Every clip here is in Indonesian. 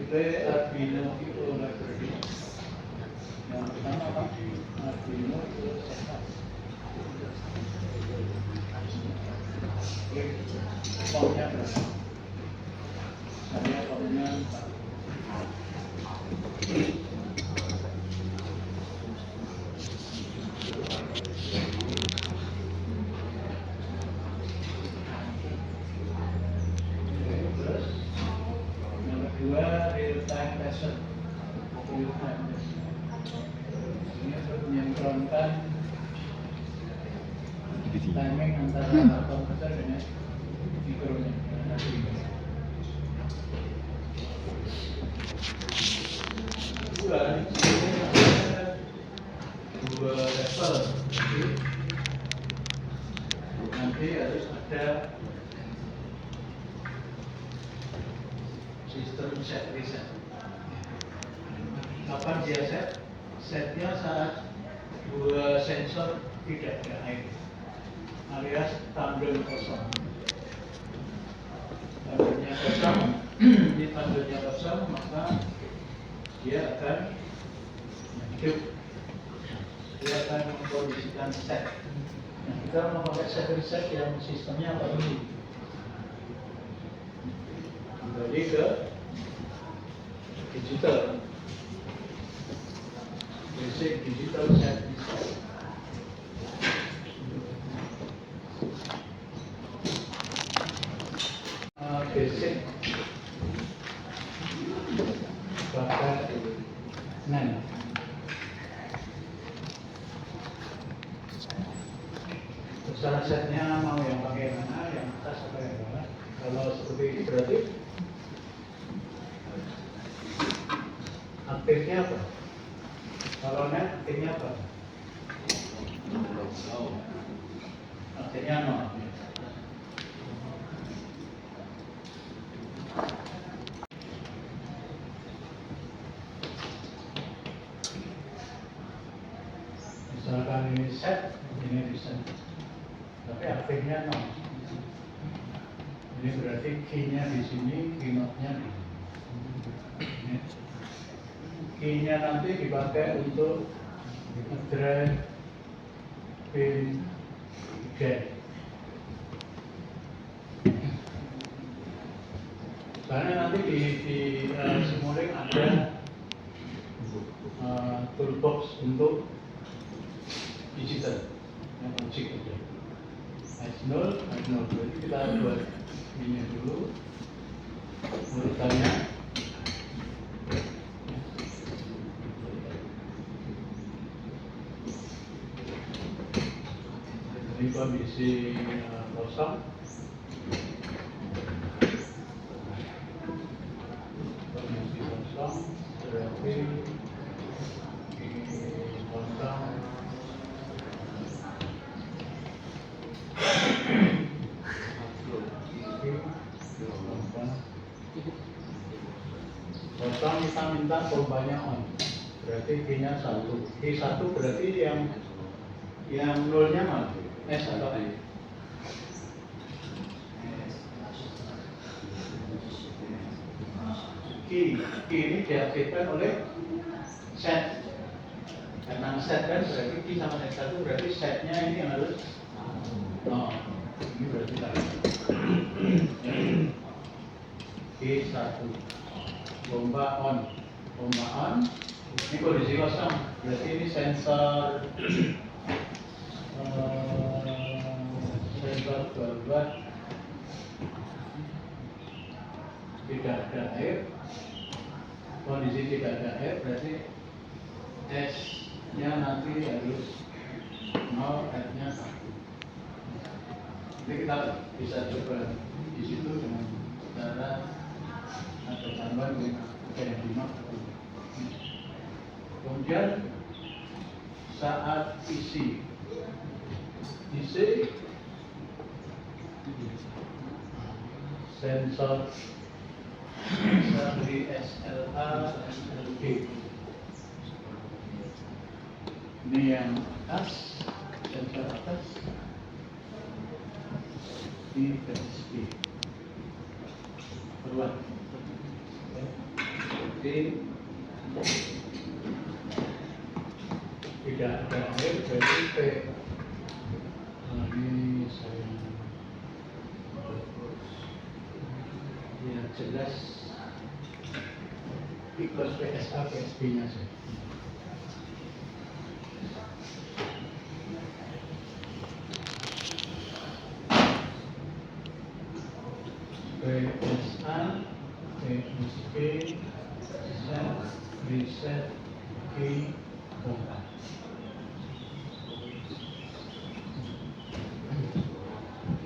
Delay Arduino itu library. Yang pertama apa? Arduino itu setup. Formnya berapa? Saya formnya 4. Kedua, real time lesson. Real time lesson. Ini untuk menyinkronkan timing antara komputer dengan mikronya. Kedua, dua level. Nanti harus ada sistem set reset. Kapan dia set? Setnya saat dua sensor tidak ada air, alias tandem kosong. Tandemnya kosong, ini tandemnya kosong, maka dia akan hidup. Dia akan mengkondisikan set. Nah, kita mau pakai set reset yang sistemnya apa ini? Kembali ke digital, basic digital set reset. Basic bakar NAND. Terserah setnya mau yang pakai mana, yang atas atau yang bawah. Kalau seperti ini berarti aktifnya apa? Kalau NAND aktifnya apa? Aktifnya 0. Misalkan ini set, ini bisa, tapi aktifnya 0. Ini berarti key-nya di sini, key-note-nya di sini. Key-nya nanti dipakai untuk drive pin gate. Karena nanti di Simulink ada toolbox untuk digital yang logik itu. S0, S0. Jadi kita buat ini dulu urutannya. Ini kondisi kosong. Kondisi kosong berarti kosong. Kosong kita minta perubahannya on. Berarti key-nya 1. Key 1 berarti yang nolnya mana? S atau E? Key ini diaktifkan oleh set. Karena set kan berarti key sama S1 berarti setnya ini yang harus ini berarti tadi key 1. Bomba on. Ini kondisi kosong. Berarti ini sensor gawat tidak ada air. Kondisi tidak ada air berarti S-nya nanti harus 0, F-nya 1. Jadi kita bisa coba di situ dengan cara ada tambahan yang di not. Kemudian saat isi sensor di SLA, SLB. Ini yang atas, sensor atas di PSP. Perubahan. berarti tidak ada air, berarti P. Nah, ini saya ya jelas ikut PSA PSB nya sih. PSA PSB reset K kota.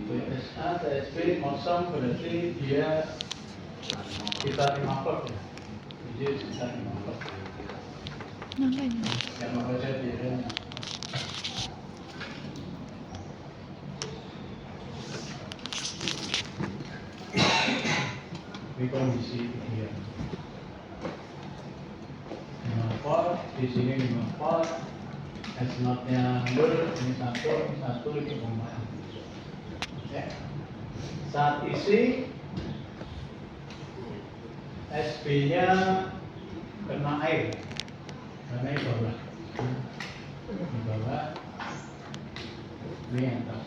PSA PSB kosong berarti dia kita 5 volt ya. Jadi sekitar 5 volt. Yang mau saya biarkan. Ini kondisi ideal. 5 volt, di sini 5 volt. S0-nya 0, ini 1, ini koma. Ya. Saat isi SB-nya kena air, karena ini bawah, ini atas.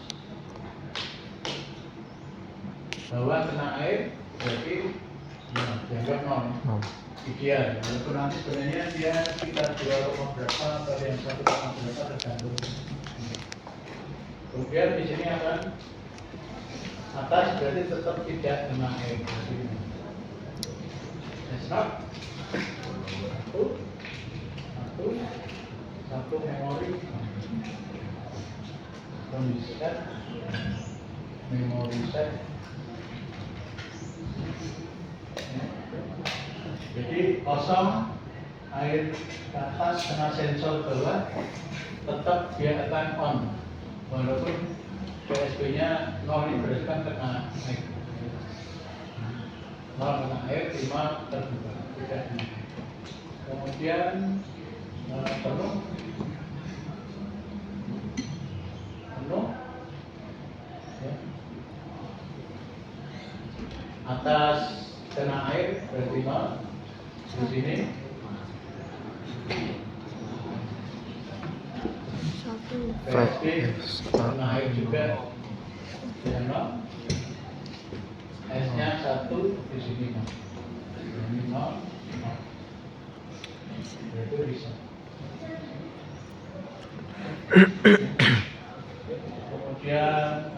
Bawah kena air, berarti dianggap nol. Ideal. Walaupun nanti sebenarnya dia sekitar 2, berapa atau yang 1, berapa tergantung. Kemudian di sini akan atas berarti tetap tidak kena air. Start. Satu memori kondisi set, memori set. Jadi kosong, air ke atas kena sensor bawah, tetap dia akan on, walaupun PSB-nya 0 ini berarti kan kena air. 0 kena air, 5 terbuka, tidak kena. Kemudian penuh, ya. Atas kena air berarti 0. Di sini PSB kena air juga ya 0. S-nya 1 di sini 0. Ini 0. Itu bisa. Kemudian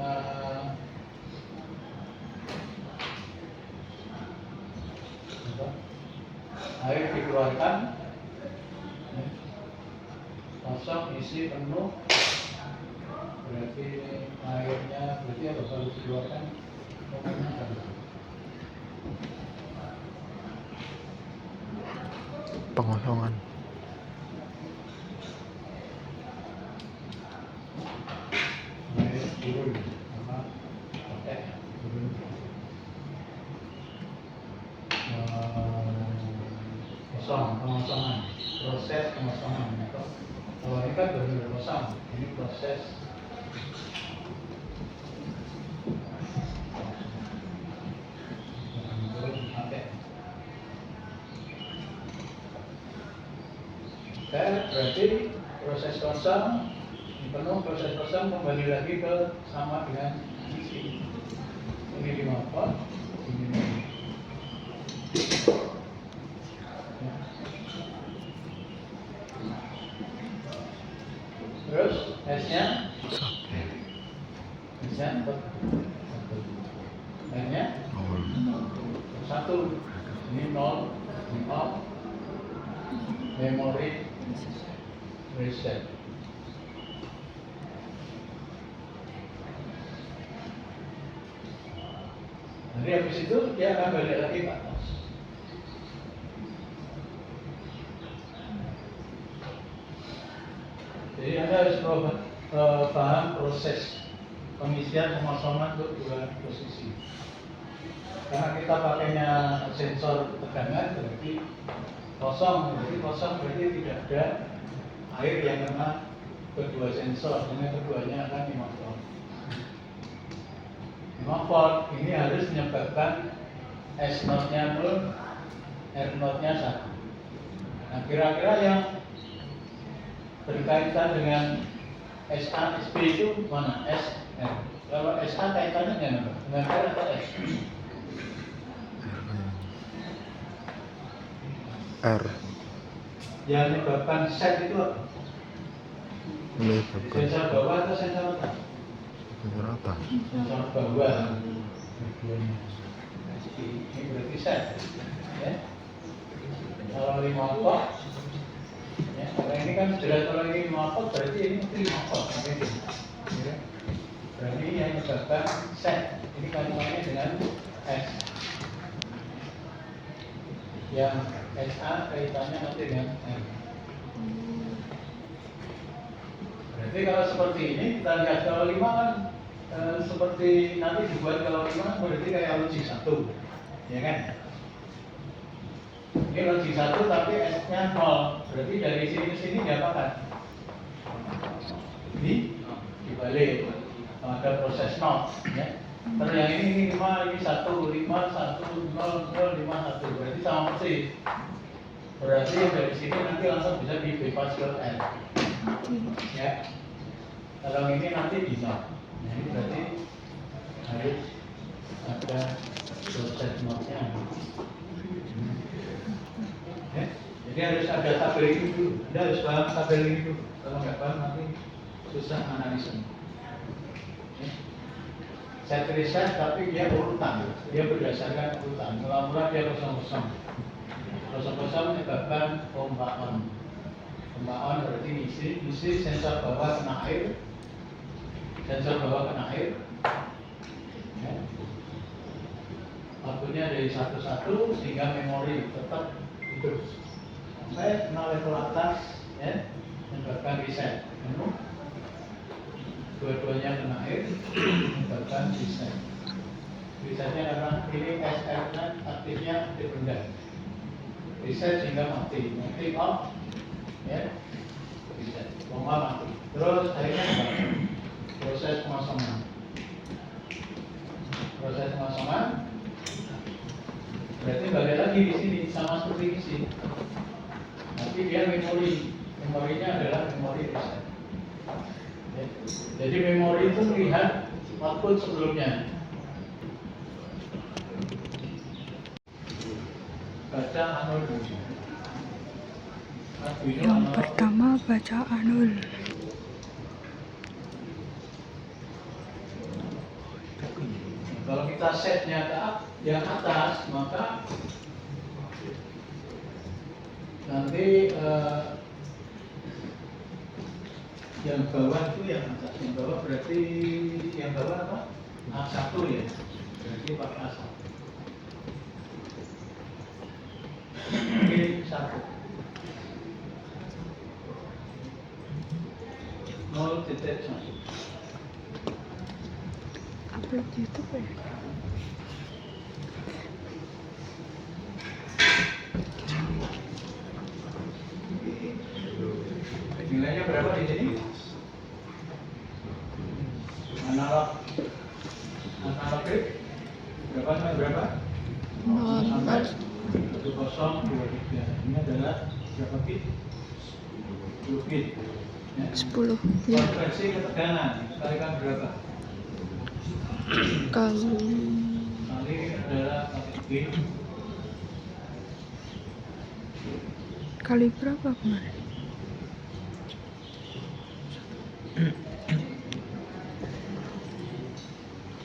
air dikeluarkan, kosong isi penuh, berarti airnya berarti apa harus dikeluarkan? Pengosongan. Air turun, pakai turun. Pengosongan, proses pengosongan. Kalau ini kan benar kosong, ini proses berarti proses kosong penuh, proses kosong kembali lagi ke sama dengan isi. Ini 5 volt, ini 5. Terus S-nya N-nya 1, ini 0, ini off, memori reset. Nanti habis itu dia akan balik lagi ke atas. Jadi Anda harus paham proses pengisian pengosongan untuk dua posisi. Karena kita pakainya sensor tegangan berarti kosong, berarti tidak ada air yang kena kedua sensor, dengan keduanya akan 5 volt. 5 volt ini harus menyebabkan S0-nya 0, R0-nya sama. Nah, kira-kira yang berkaitan dengan SA, SB itu mana? S, R. Kalau SA kaitannya dengan apa? Dengan R atau S? R. Yang menyebabkan set itu apa? Menyebabkan Sensor bawah atau sensor atas? sensor apa? Sensor bawah. Ini berarti set. Ya. Kalau 5 volt, ya, kalau ini kan jelas kalau ini 5 volt berarti ini mesti 5 volt. Ya. Berarti yang menyebabkan set. Ini kandungannya dengan S. Yang SA kaitannya nanti dengan M. Berarti kalau seperti ini kita lihat kalau 5 kan seperti nanti dibuat kalau 5 berarti kayak logik 1, ya kan? Ini logik 1 tapi S-nya 0. Berarti dari sini ke sini diapakan? Dibalik. Ada proses 0, ya. Kalau yang ini 5, ini 1, 5, 1, 0, 0, 5, 1. Berarti sama persis. Berarti dari sini nanti langsung bisa di bypass ke N. Ya. Kalau ini nanti bisa. Nah, ini berarti harus ada proses notnya. Ya. Jadi harus ada tabel ini dulu. Anda harus paham tabel ini dulu. Kalau nggak paham nanti susah analisanya. Ya. Set riset tapi dia urutan. Dia berdasarkan urutan. Mula-mula dia kosong-kosong. Kosong-kosong menyebabkan pompa on. Pompa on berarti isi sensor bawah kena air. Sensor bawah kena air, ya. Outputnya dari satu-satu sehingga memori tetap hidup sampai kena level atas, ya, menyebabkan reset penuh. Dua-duanya kena air, menyebabkan reset. Resetnya karena ini SR-nya aktifnya aktif rendah. Reset sehingga mati off, ya, reset, pompa mati. Terus akhirnya proses pengosongan. Proses pengosongan berarti balik lagi di sini sama seperti di sini. Nanti dia memorinya adalah memori reset. Ya. Jadi memori itu melihat output sebelumnya. Baca anul dulu. Yang pertama baca anul. Kalau kita setnya ke yang atas, maka nanti yang bawah itu yang atas. Yang bawah berarti yang bawah apa? A1 ya. Berarti pakai A1. Ini 1. 0.1. Upload YouTube ya. Nilainya berapa di sini? Analog berapa sampai berapa? 0 Sampai 1023. Ini adalah berapa bit? 10 bit. Ya. 10 ya. Frekuensi ketegangan kalikan berapa? Kalau Kali adalah pakai bit. kali berapa kemarin?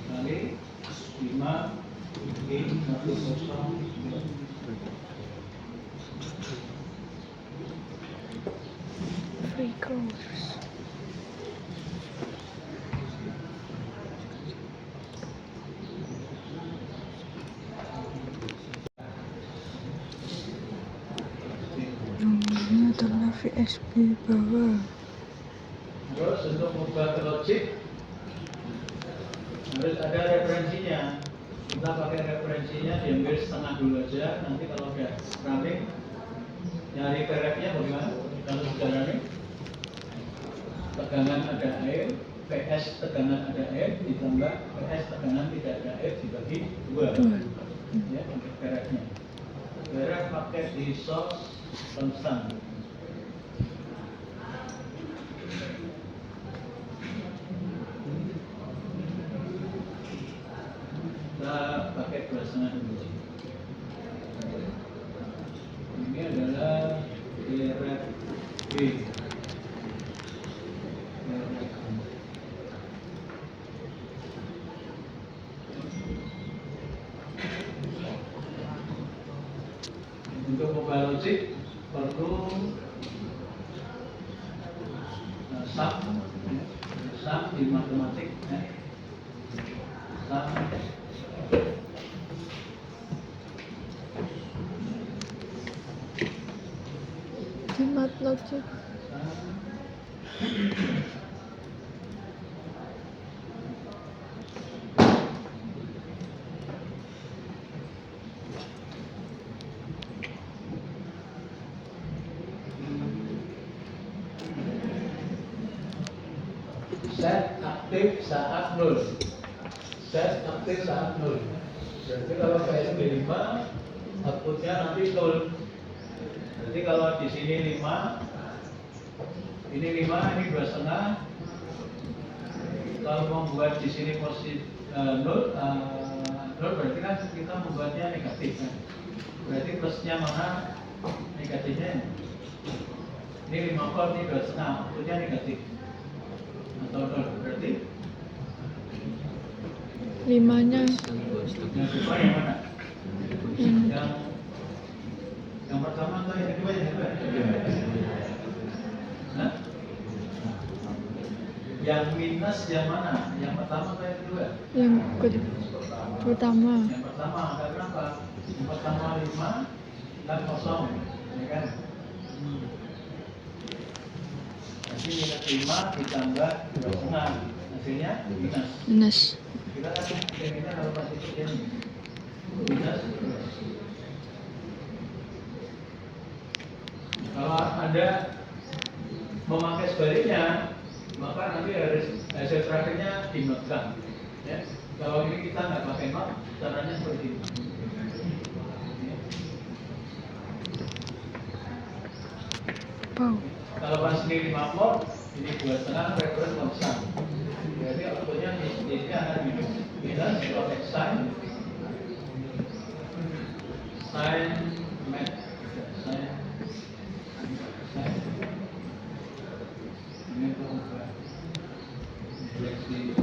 Kali 5 bit 10. Free course. Nomornya adalah VSB bawah. Terus untuk mengubah ke logik harus ada referensinya. Kita pakai referensinya diambil setengah dulu aja. Nanti kalau udah running nyari kerepnya bagaimana? Kalau sudah running tegangan ada air, PS tegangan ada air ditambah PS tegangan tidak ada air dibagi 2. Ya, untuk kerepnya. Beres pakai di sos konstan. Kita pakai 2,5 biji. Ini adalah deret B. Untuk mobile logic perlu sum di matematik, sum Di Matlogic. set aktif saat 0. Set aktif saat 0. Berarti kalau PSB 5 outputnya nanti 0. Berarti kalau di sini 5, ini 5, ini 2,5. Kalau membuat di sini posisi 0, berarti kan kita membuatnya negatif kan? Berarti plusnya mana? Negatifnya. Ini 5 volt, ini 2,5, outputnya negatif. Atau 0, berarti 5-nya yang kedua yang mana? Yang pertama atau yang kedua yang kedua? Hah? Yang minus yang mana? Yang pertama atau yang kedua? yang pertama. Yang pertama, karena apa? Yang pertama 5 dan kosong, ya kan? Nanti minus 5 ditambah 2,5, hasilnya minus. Minus. Kita kasih ini kalau masih ini minus. Kalau Anda memakai sebaliknya, maka nanti harus hasil terakhirnya dinotkan. Ya. Kalau ini kita nggak pakai not, caranya seperti ini. Wow. Kalau pas ini 5 volt, ini 2,5 reference konstan. Jadi outputnya di sini akan minus. Minus protect sign mat. Sign. Ini untuk membuat seleksi.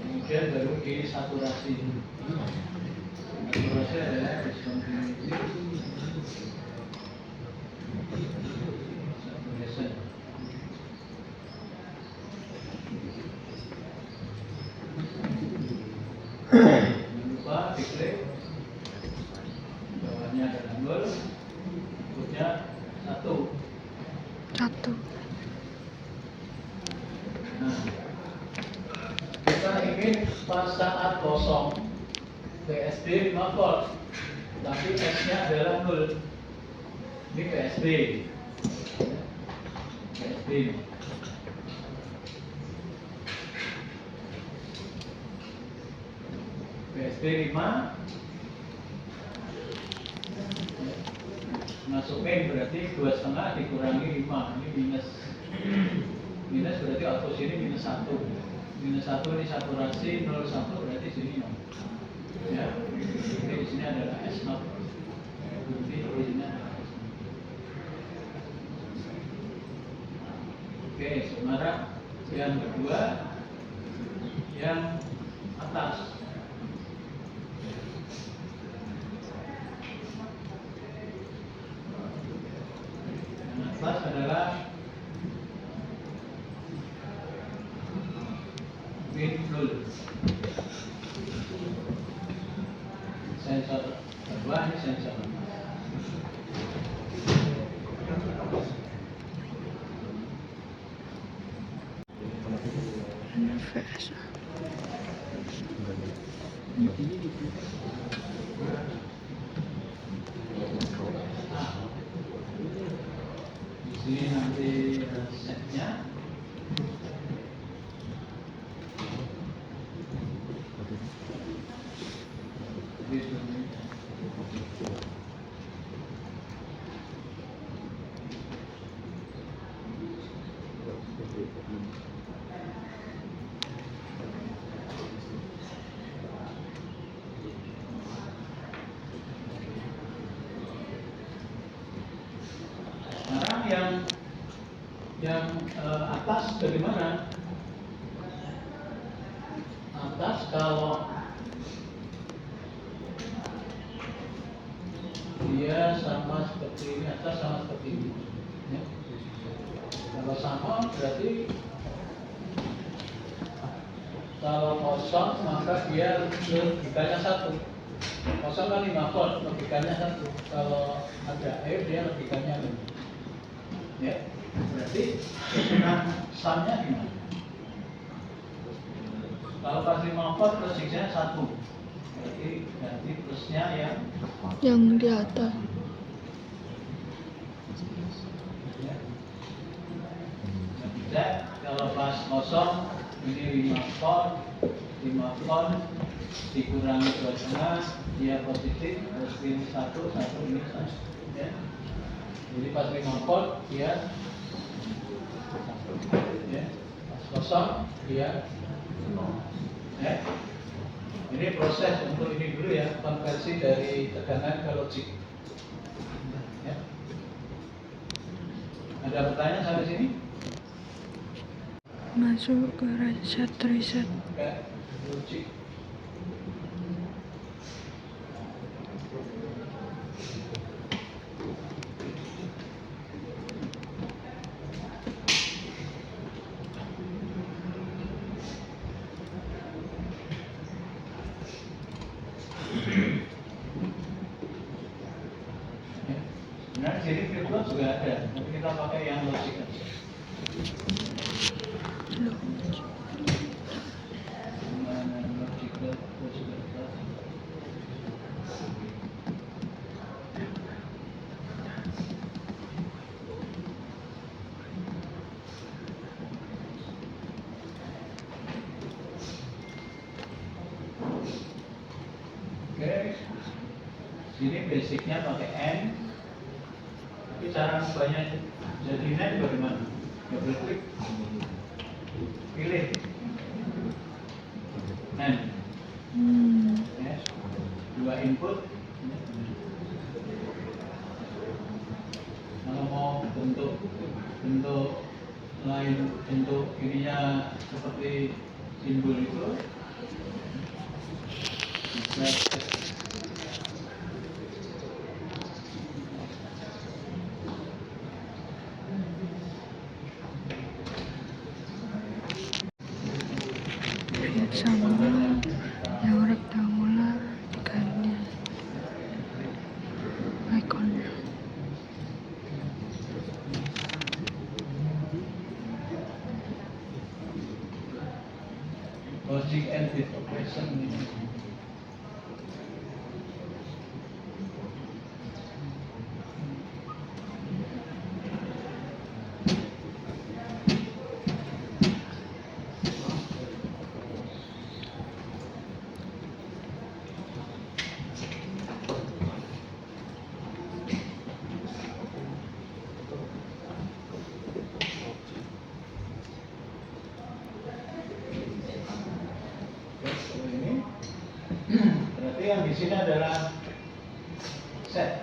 Kemudian baru di saturasi. Saturasi adalah discontinuity. Saturation. Jangan lupa diklik bawahnya ada tombol, inputnya 1. Nah, kita ingin pas saat kosong PSB 5 volt, tapi S-nya adalah 0. Ini PSB. PSB. PSB 5 masukin berarti 2,5 dikurangi 5, ini minus. Minus berarti output sini minus 1. Minus 1 ini saturasi, 0,1 berarti sini 0. Ya, jadi di sini adalah S0. Berarti di sini adalah S0. Oke, sekarang yang kedua, yang atas. Yang atas adalah min 0. Sensor kedua ini sensor. VSA. Di sini nanti setnya. Sekarang yang atas bagaimana? Atas kalau dia sama seperti ini, atas sama seperti ini. Ya. Kalau sama berarti kalau kosong maka dia logikanya 1. Kosong kan 5 volt, logikanya 1. Kalau ada air dia logikanya 5. Ya, berarti susunan sumnya gimana? Kalau pas 5 volt logikanya 1. Berarti plusnya Yang di atas. ya. Tidak, kalau pas kosong ini 5 volt dikurangi 2,5 dia positif, terus ini 1 ini 1 ya. Jadi pas 5 volt dia 1 ya. Pas kosong dia 0 ya. Ini proses untuk ini dulu ya, konversi dari tegangan ke logik ya. Ada pertanyaan sampai sini? Masuk ke reset. Ke logik. Sebenarnya di sini flip-flop juga ada, tapi kita pakai yang logik aja. Oke, sini basicnya pakai N, tapi cara ngubahnya jadi N bagaimana? Double klik, pilih N, ya, 2 input. Kalau mau bentuk lain, bentuk ininya seperti simbol itu bisa Sama yang rektangular ikannya ikonnya. logic and bit operation ini. Berarti yang di sini adalah set.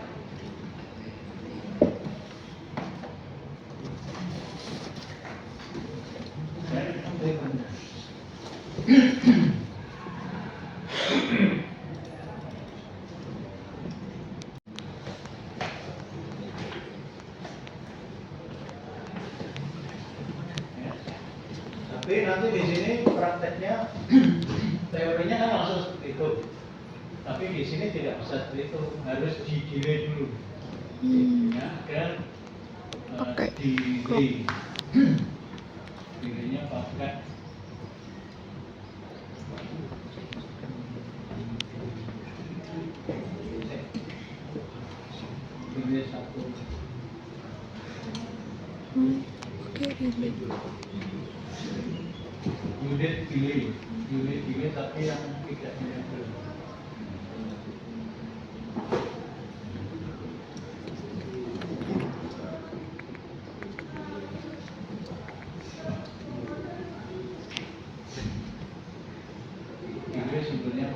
Tapi nanti di sini prakteknya teorinya kan langsung seperti itu. Tapi di sini tidak bisa seperti itu, harus di-delay dulu. Ya, dan Pakai delay. Delaynya pakai delay 1. Oke, ini. Unit delay tapi yang tidak menyambung. sebetulnya.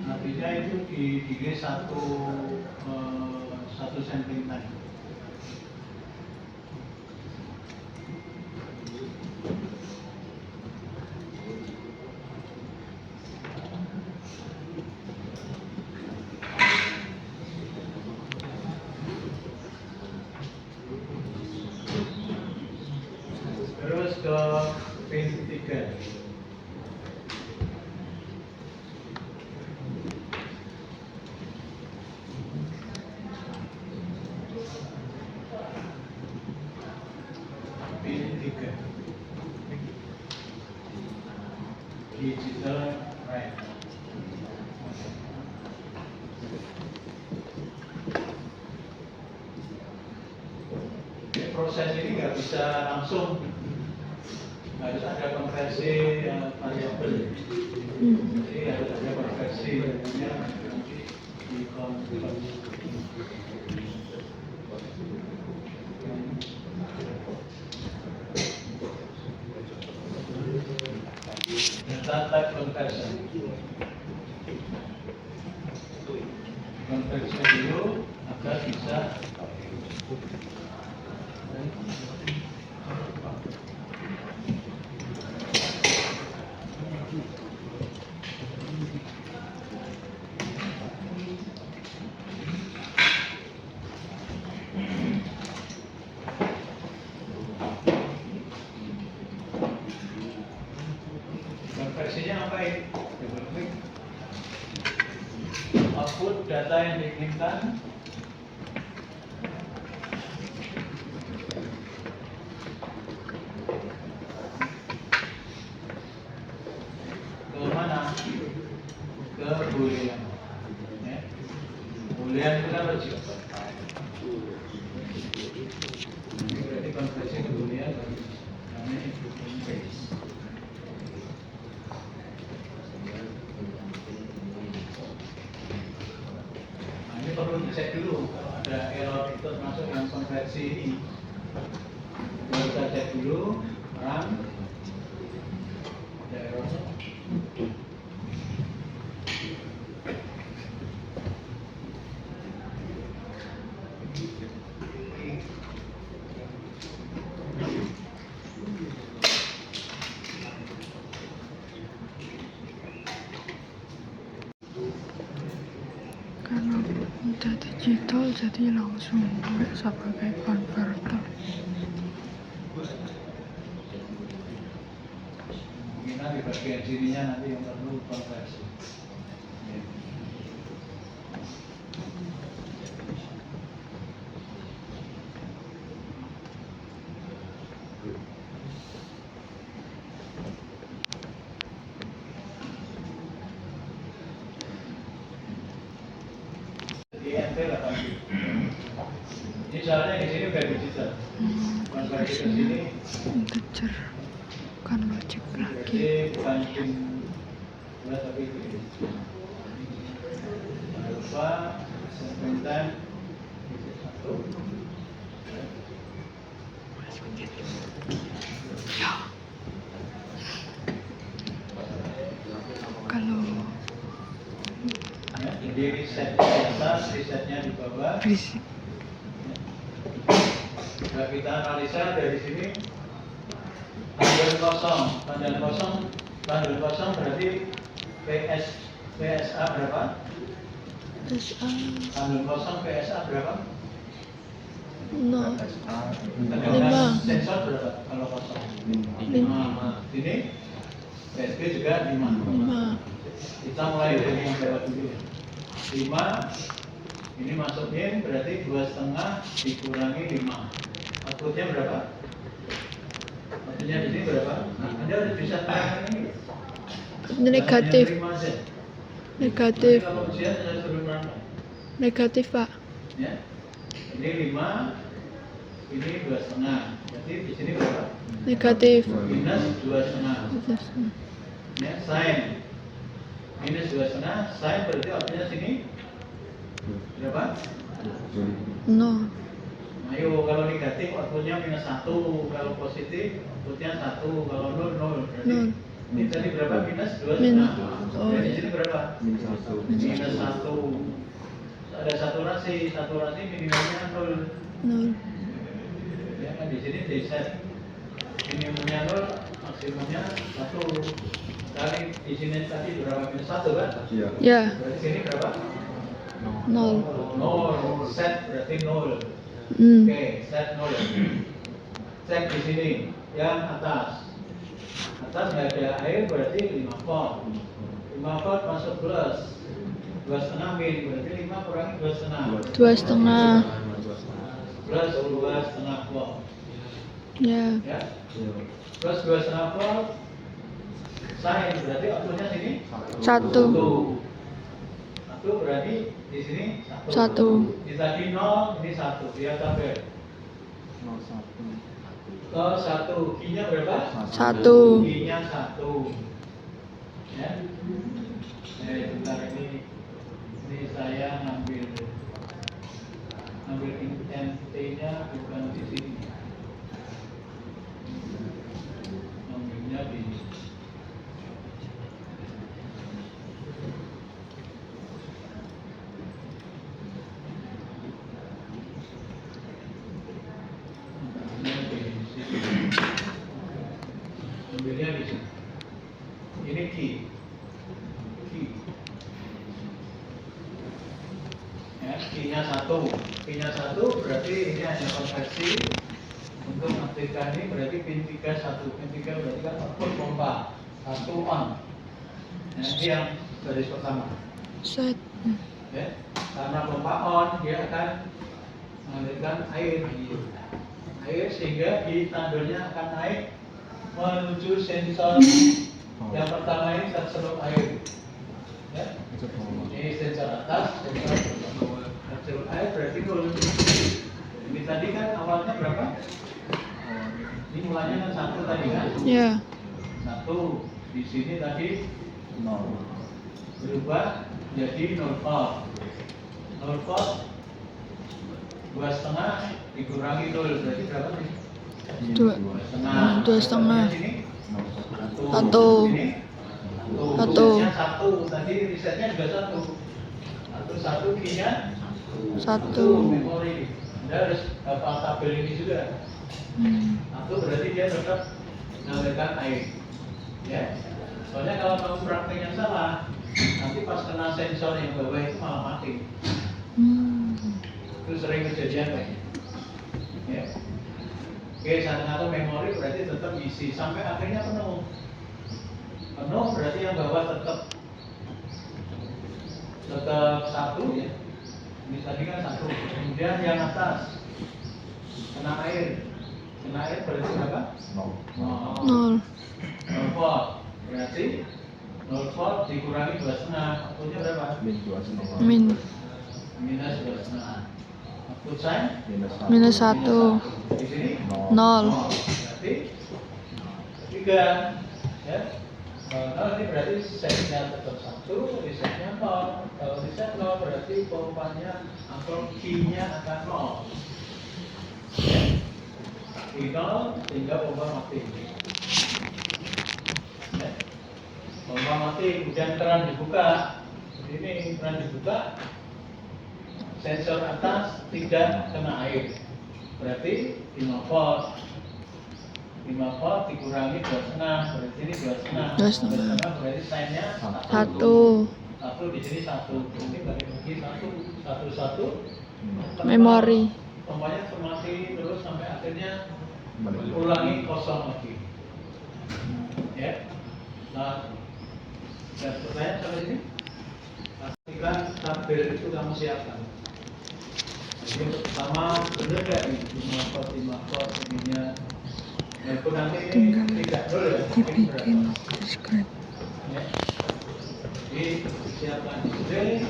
Artinya itu di satu sentimeter. Terus ke pin 3. Pin 3. Digital right. Proses ini nggak bisa langsung, harus ada konversi variabel. Jadi harus ada konversi nanti dikonversi. Data type conversion. Konversi dulu agar bisa konversinya apa ini? Output data yang diinginkan ke mana? Ke boolean. Ya. Boolean itu kan logik. Ini berarti konversi ke boolean namanya interface. Ini perlu dicek dulu kalau ada error itu termasuk yang konversi ini. Kita cek dulu run, ada errornya. Kalau udah digital jadi langsung nggak pakai converter. Mungkin di bagian sininya nanti yang perlu konversi. Ya. Jadi NT 8. Ini soalnya di sini udah digital. Konversi ke sini. Integer bukan logic lagi. Jadi bukan pin 2 tapi pin. Jangan lupa segmentan 1. Kalau Ya, jadi reset di atas, resetnya di bawah. berisik Nah, kita analisa dari sini tanggal kosong, berarti PSA berapa? SA Tanggal kosong PSA berapa? 0 Tegangan sensor berapa kalau kosong? 5. Ini PSB juga 5. 5 Kita mulai dari yang berapa dulu? 5. Ini masuknya berarti 2,5 dikurangi 5. Outputnya berapa? Outputnya di sini berapa? Nah, Anda udah bisa terangkan ini. negatif Terima aja. negatif Nanti kalau ujian saya suruh terangkan. negatif Pak. Ya. Ini 5, ini 2,5. Berarti di sini berapa? Negatif Minus 2,5. Ya, sin. Minus 2,5, sin berarti outputnya sini Berapa? 0. Ayo, kalau negatif outputnya -1, kalau positif outputnya 1, kalau 0, 0. Berarti 0. ini tadi berapa? Minus 2 Min. setengah. Oh, Dan di iya. sini berapa? -1. Minus 1. Ada saturasi minimalnya 0. 0. Ya kan di sini di set minimumnya 0, maksimumnya 1. Kali di sini tadi berapa? Minus 1 kan? Iya. Ya. Berarti sini berapa? 0. 0. Set berarti 0. Hmm. Oke, set 0. Cek di sini yang atas. Atas nggak ada air berarti 5 volt. 5 volt masuk plus 2,5 min berarti 5 kurangi 2,5. 2,5. Plus 2,5 volt. Ya. Ya. Plus 2,5 volt. Sin berarti outputnya sini 1. 1 berarti di sini 1. 1. Di tadi 0, ini 1. Lihat tabel. 1. Q-nya berapa? 1. Q-nya 1. Ya. Bentar ini saya ngambil NT-nya bukan di sini. Ngambilnya di ambilnya di sini. Ini Q. Ya, Q-nya 1. Q-nya 1 berarti ini hanya konversi untuk mengaktifkan ini berarti pin 3 1. Pin 3 berarti kan output pompa 1 on. Nah, ini yang garis pertama. Set. Ya, karena pompa on dia akan mengalirkan air sehingga di tandolnya akan naik menuju sensor yang pertama ini sensor air. Ya. Ini sensor atas, sensor air berarti kalau ini tadi kan awalnya berapa? Ini mulanya kan 1 tadi kan? Ya. 1. Di sini tadi 0. Berubah jadi 0 volt. 0 volt 2,5 dikurangi 0 berarti berapa nih? 2. 2,5. Sini 1. 1. Ini 1. 1. Tadi risetnya juga 1. 1 Q-nya 1. memori. Anda harus hafal tabel ini juga. 1 berarti dia tetap mengalirkan air. Ya. Soalnya kalau kamu prakteknya salah, nanti pas kena sensor yang bawah itu malah mati. Itu sering kejadian kayak gitu. Ya. Oke, 1 memori berarti tetap isi sampai akhirnya penuh. Penuh berarti yang bawah tetap 1 ya. Ini tadi kan 1. Kemudian yang atas kena air. Kena air berarti berapa? 0. 0 volt. Berarti 0 volt dikurangi 2,5. Outputnya berapa? Min. Minus 2,5. Output sign? Minus 1. Di sini? 0. Berarti 3. Ya. Kalau ini berarti setnya tetap 1, resetnya 0. Kalau reset 0 berarti pompanya atau Q-nya akan 0. Ya. Q 0 sehingga pompa mati. Ya. Pompa mati, kemudian keran dibuka. Ini keran dibuka, sensor atas tidak kena air. Berarti 5 volt. 5 volt dikurangi 2,5 berarti ini 2,5. 2,5 berarti sign-nya 1. 1 di sini 1. Ini balik lagi 1. Memori. Pompanya mati terus sampai akhirnya ulangi kosong lagi. Ya. Nah, dan pertanyaan sampai sini. Pastikan tabel itu kamu siapkan. Jadi yang pertama benar nggak nih 5 volt ininya. Walaupun nanti ini tidak dulu ya, mungkin berapa? Ya. Jadi siapkan display.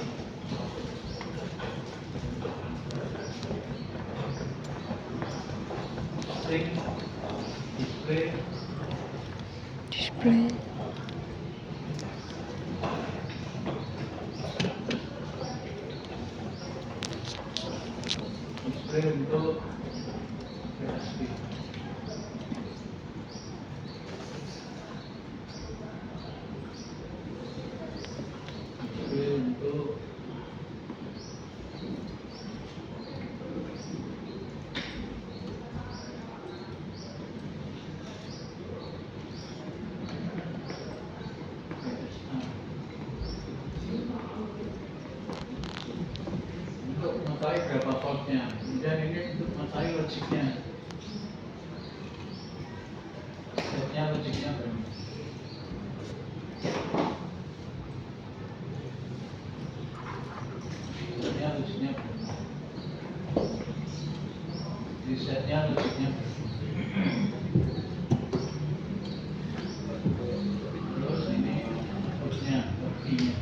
Display. display untuk PSP. Display untuk untuk mengetahui berapa voltnya, kemudian ini untuk mengetahui logiknya. Setnya logiknya berapa? Setnya logiknya berapa? Di setnya logiknya berapa? Terus ini outputnya, outputnya.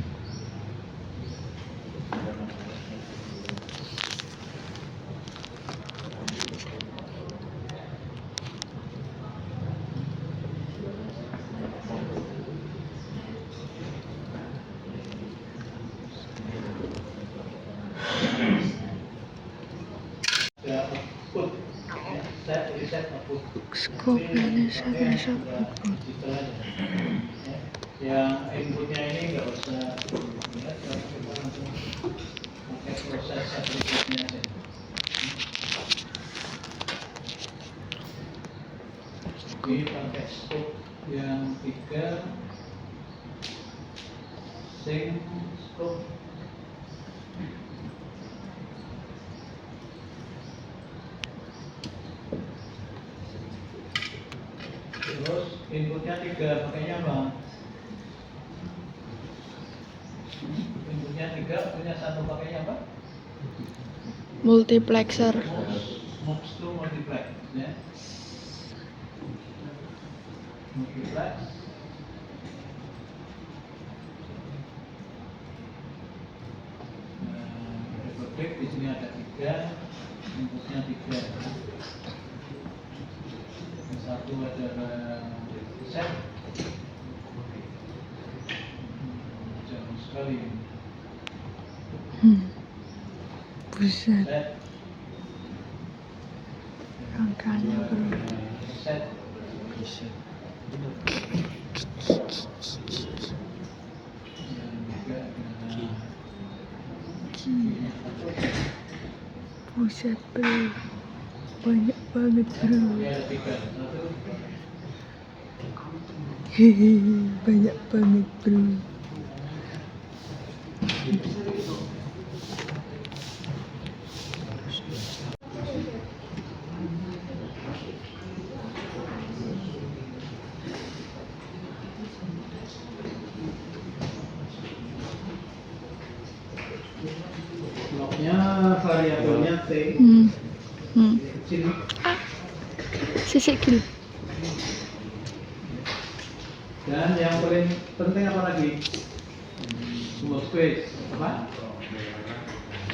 Ya, output. Set, reset, output. Scope reset reset output. Gitu aja. Yang inputnya ini nggak usah lihat, kalau kita langsung pakai proses resetnya aja. Ini pakai scope yang 3 sync scope. Terus inputnya 3, pakainya apa? Inputnya 3, punya 1, pakainya apa? Multiplexer. Mux to multiplex, ya. Multiplex. Republik di sini ada 3, inputnya 3. Yang satu adalah set. Jauh sekali. Buset, Set. rangkanya bro. Set. Yang tiga adalah Buset bro, banyak banget bro. ya ada 3. Satu. Hehehe, banyak banget bro. Bloknya variabelnya T. Kecil. Sisik kill. Dan yang paling penting apa lagi? Small space. Apa?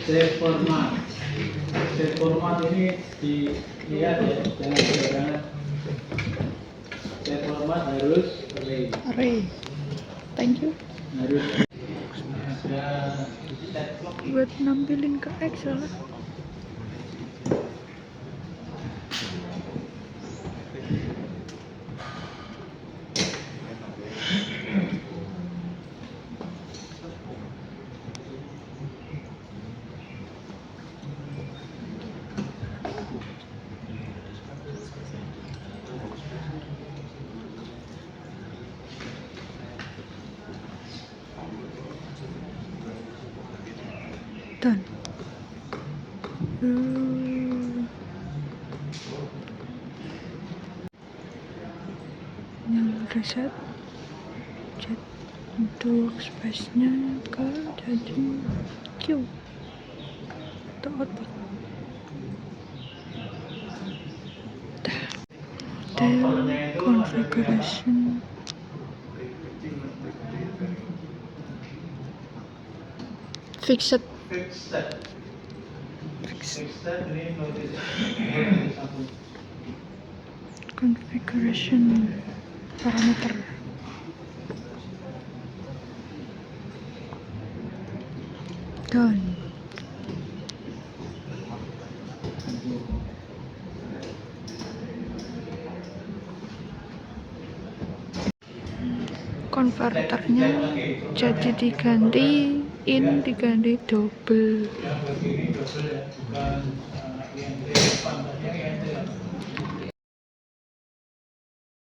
Save format. Save format ini dilihat ya, jangan sembarangan. Save format harus array. Array. Thank you. Harus ada set block. Buat nampilin ke Excel lah. Done. Yang reset chat untuk workspace-nya ke jadi Q atau output. Model configuration fixed. Configuration parameter. Done. Konverternya jadi diganti in, diganti double. Yang begini double ya, bukan yang depan, yang